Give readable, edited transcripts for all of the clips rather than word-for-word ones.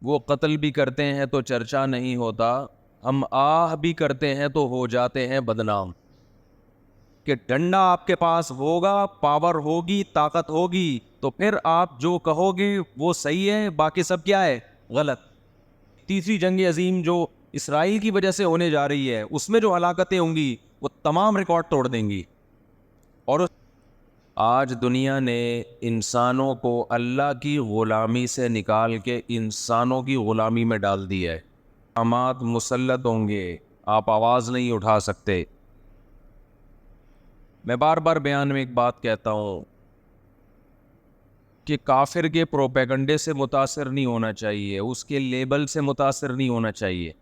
وہ قتل بھی کرتے ہیں تو چرچا نہیں ہوتا، ہم آہ بھی کرتے ہیں تو ہو جاتے ہیں بدنام. کہ ڈنڈا آپ کے پاس ہوگا، پاور ہوگی، طاقت ہوگی، تو پھر آپ جو کہو گے وہ صحیح ہے، باقی سب کیا ہے؟ غلط. تیسری جنگ عظیم جو اسرائیل کی وجہ سے ہونے جا رہی ہے، اس میں جو ہلاکتیں ہوں گی وہ تمام ریکارڈ توڑ دیں گی. اور آج دنیا نے انسانوں کو اللہ کی غلامی سے نکال کے انسانوں کی غلامی میں ڈال دی ہے. احکامات مسلط ہوں گے، آپ آواز نہیں اٹھا سکتے. میں بار بار بیان میں ایک بات کہتا ہوں کہ کافر کے پروپیگنڈے سے متاثر نہیں ہونا چاہیے، اس کے لیبل سے متاثر نہیں ہونا چاہیے.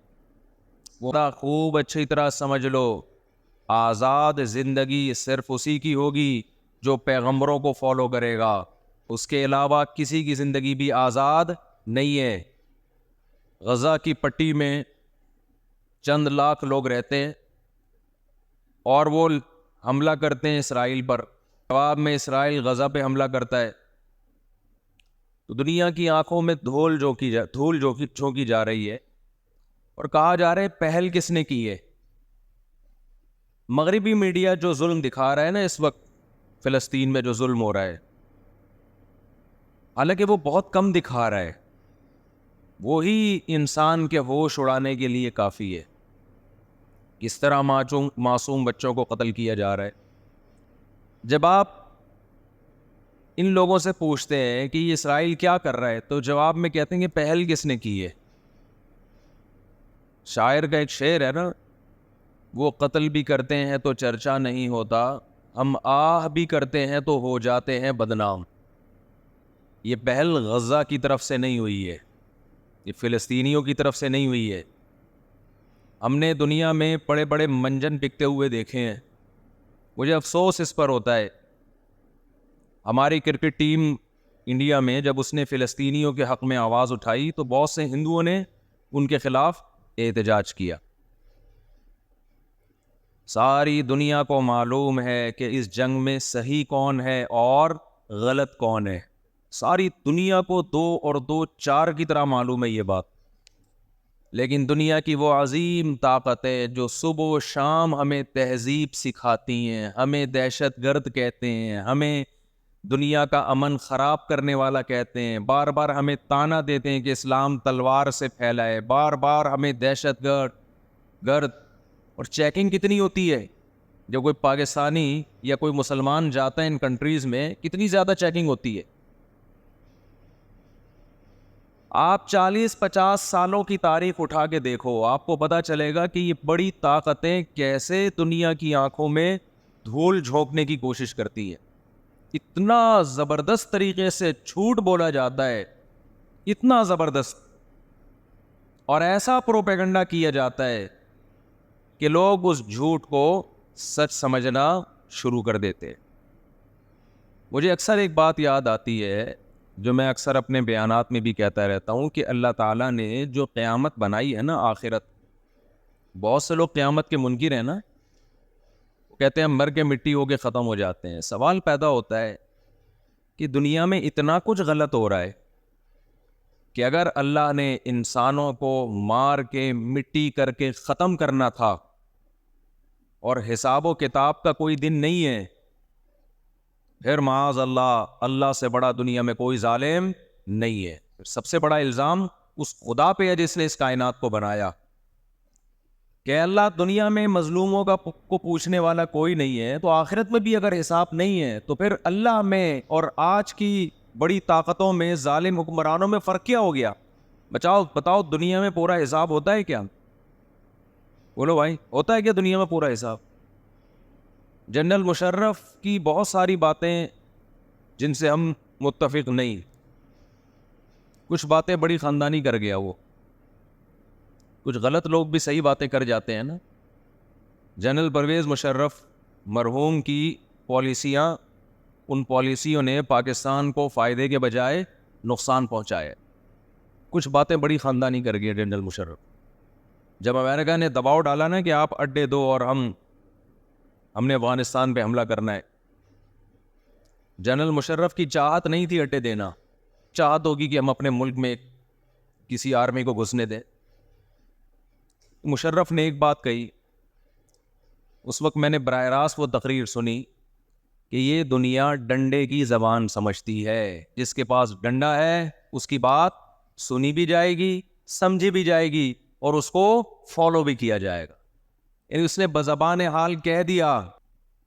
وہ خوب اچھی طرح سمجھ لو، آزاد زندگی صرف اسی کی ہوگی جو پیغمبروں کو فالو کرے گا. اس کے علاوہ کسی کی زندگی بھی آزاد نہیں ہے. غزہ کی پٹی میں چند لاکھ لوگ رہتے ہیں اور وہ حملہ کرتے ہیں اسرائیل پر. جواب میں اسرائیل غزہ پہ حملہ کرتا ہے تو دنیا کی آنکھوں میں دھول جھونکی جا رہی ہے اور کہا جا رہا ہے پہل کس نے کی ہے. مغربی میڈیا جو ظلم دکھا رہا ہے نا اس وقت فلسطین میں جو ظلم ہو رہا ہے، حالانکہ وہ بہت کم دکھا رہا ہے، وہی انسان کے ہوش اڑانے کے لیے کافی ہے. کس طرح معصوم بچوں کو قتل کیا جا رہا ہے. جب آپ ان لوگوں سے پوچھتے ہیں کہ یہ اسرائیل کیا کر رہا ہے، تو جواب میں کہتے ہیں کہ پہل کس نے کی ہے. شاعر کا ایک شعر ہے نا، وہ قتل بھی کرتے ہیں تو چرچا نہیں ہوتا، ہم آہ بھی کرتے ہیں تو ہو جاتے ہیں بدنام. یہ پہل غزہ کی طرف سے نہیں ہوئی ہے، یہ فلسطینیوں کی طرف سے نہیں ہوئی ہے. ہم نے دنیا میں بڑے بڑے منجن بکتے ہوئے دیکھے ہیں. مجھے افسوس اس پر ہوتا ہے، ہماری کرکٹ ٹیم انڈیا میں جب اس نے فلسطینیوں کے حق میں آواز اٹھائی تو بہت سے ہندوؤں نے ان کے خلاف احتجاج کیا. ساری دنیا کو معلوم ہے کہ اس جنگ میں صحیح کون ہے اور غلط کون ہے. ساری دنیا کو 2 اور 2 4 کی طرح معلوم ہے یہ بات. لیکن دنیا کی وہ عظیم طاقتیں جو صبح و شام ہمیں تہذیب سکھاتی ہیں، ہمیں دہشت گرد کہتے ہیں، ہمیں دنیا کا امن خراب کرنے والا کہتے ہیں، بار بار ہمیں تانا دیتے ہیں کہ اسلام تلوار سے پھیلا ہے، بار بار ہمیں دہشت گرد. اور چیکنگ کتنی ہوتی ہے جب کوئی پاکستانی یا کوئی مسلمان جاتا ہے ان کنٹریز میں، کتنی زیادہ چیکنگ ہوتی ہے. آپ 40-50 سالوں کی تاریخ اٹھا کے دیکھو، آپ کو پتا چلے گا کہ یہ بڑی طاقتیں کیسے دنیا کی آنکھوں میں دھول جھونکنے کی کوشش کرتی ہیں. اتنا زبردست طریقے سے جھوٹ بولا جاتا ہے، اتنا زبردست، اور ایسا پروپیگنڈا کیا جاتا ہے کہ لوگ اس جھوٹ کو سچ سمجھنا شروع کر دیتے. مجھے اکثر ایک بات یاد آتی ہے جو میں اکثر اپنے بیانات میں بھی کہتا رہتا ہوں کہ اللہ تعالیٰ نے جو قیامت بنائی ہے نا، آخرت، بہت سے لوگ قیامت کے منکر ہیں نا، وہ کہتے ہیں مر کے مٹی ہو کے ختم ہو جاتے ہیں. سوال پیدا ہوتا ہے کہ دنیا میں اتنا کچھ غلط ہو رہا ہے کہ اگر اللہ نے انسانوں کو مار کے مٹی کر کے ختم کرنا تھا اور حساب و کتاب کا کوئی دن نہیں ہے، پھر معاذ اللہ سے بڑا دنیا میں کوئی ظالم نہیں ہے. سب سے بڑا الزام اس خدا پہ ہے جس نے اس کائنات کو بنایا، کہ اللہ دنیا میں مظلوموں کو پوچھنے والا کوئی نہیں ہے، تو آخرت میں بھی اگر حساب نہیں ہے تو پھر اللہ میں اور آج کی بڑی طاقتوں میں، ظالم حکمرانوں میں فرق کیا ہو گیا؟ بتاؤ دنیا میں پورا حساب ہوتا ہے کیا؟ بولو بھائی، ہوتا ہے کیا دنیا میں پورا حساب؟ جنرل مشرف کی بہت ساری باتیں جن سے ہم متفق نہیں، کچھ باتیں بڑی خاندانی کر گیا وہ، کچھ غلط لوگ بھی صحیح باتیں کر جاتے ہیں نا. جنرل پرویز مشرف مرحوم کی پالیسیاں، ان پالیسیوں نے پاکستان کو فائدے کے بجائے نقصان پہنچایا. کچھ باتیں بڑی خاندانی کر گئے جنرل مشرف. جب امریکہ نے دباؤ ڈالا نا کہ آپ اڈے دو اور ہم نے افغانستان پہ حملہ کرنا ہے، جنرل مشرف کی چاہت نہیں تھی اڈے دینا، چاہت ہوگی کہ ہم اپنے ملک میں کسی آرمی کو گھسنے دیں. مشرف نے ایک بات کہی, اس وقت میں نے براہ راست وہ تقریر سنی کہ یہ دنیا ڈنڈے کی زبان سمجھتی ہے, جس کے پاس ڈنڈا ہے اس کی بات سنی بھی جائے گی, سمجھی بھی جائے گی, اور اس کو فالو بھی کیا جائے گا. یعنی اس نے بزبان حال کہہ دیا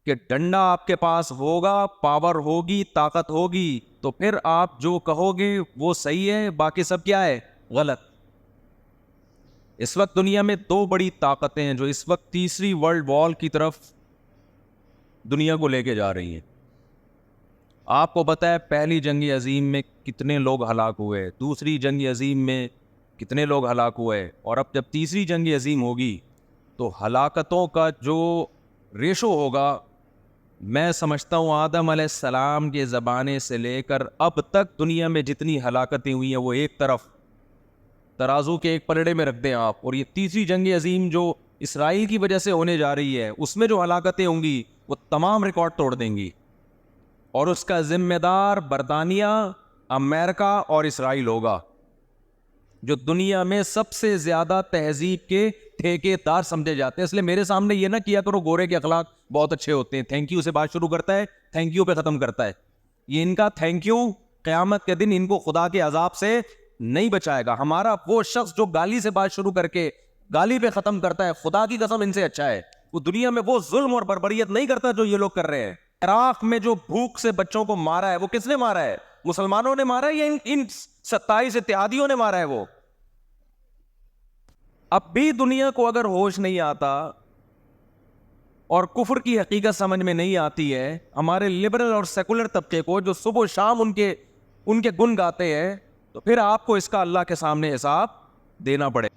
کہ ڈنڈا آپ کے پاس ہوگا, پاور ہوگی, طاقت ہوگی, تو پھر آپ جو کہو گے وہ صحیح ہے, باقی سب کیا ہے, غلط. اس وقت دنیا میں دو بڑی طاقتیں ہیں جو اس وقت تیسری ورلڈ وار کی طرف دنیا کو لے کے جا رہی ہیں. آپ کو پتہ ہے پہلی جنگ عظیم میں کتنے لوگ ہلاک ہوئے, دوسری جنگ عظیم میں کتنے لوگ ہلاک ہوئے, اور اب جب تیسری جنگ عظیم ہوگی تو ہلاکتوں کا جو ریشو ہوگا, میں سمجھتا ہوں آدم علیہ السلام کے زمانے سے لے کر اب تک دنیا میں جتنی ہلاکتیں ہوئی ہیں وہ ایک طرف ترازو کے ایک پلڑے میں رکھ دیں آپ, اور یہ تیسری جنگ عظیم جو اسرائیل کی وجہ سے ہونے جا رہی ہے اس میں جو ہلاکتیں ہوں گی وہ تمام ریکارڈ توڑ دیں گی, اور اس کا ذمہ دار برطانیہ, امریکہ اور اسرائیل ہوگا, جو دنیا میں سب سے زیادہ تہذیب کے ٹھیکے دار سمجھے جاتے ہیں. اس لیے میرے سامنے یہ نہ کیا کرو گورے کے اخلاق بہت اچھے ہوتے ہیں, تھینک یو سے بات شروع کرتا ہے, تھینک یو پہ ختم کرتا ہے. یہ ان کا تھینک یو قیامت کے دن ان کو خدا کے عذاب سے نہیں بچائے گا. ہمارا وہ شخص جو گالی سے بات شروع کر کے گالی پہ ختم کرتا ہے, خدا کی قسم ان سے اچھا ہے. وہ دنیا میں وہ ظلم اور بربریت نہیں کرتا جو یہ لوگ کر رہے ہیں. عراق میں جو بھوک سے بچوں کو مارا ہے وہ کس نے مارا ہے, مسلمانوں نے مارا ہے یا ان 27 اتحادیوں نے مارا ہے وہ؟ اب بھی دنیا کو اگر ہوش نہیں آتا اور کفر کی حقیقت سمجھ میں نہیں آتی ہے, ہمارے لبرل اور سیکولر طبقے کو جو صبح و شام ان کے گن گاتے ہیں, تو پھر آپ کو اس کا اللہ کے سامنے حساب دینا پڑے.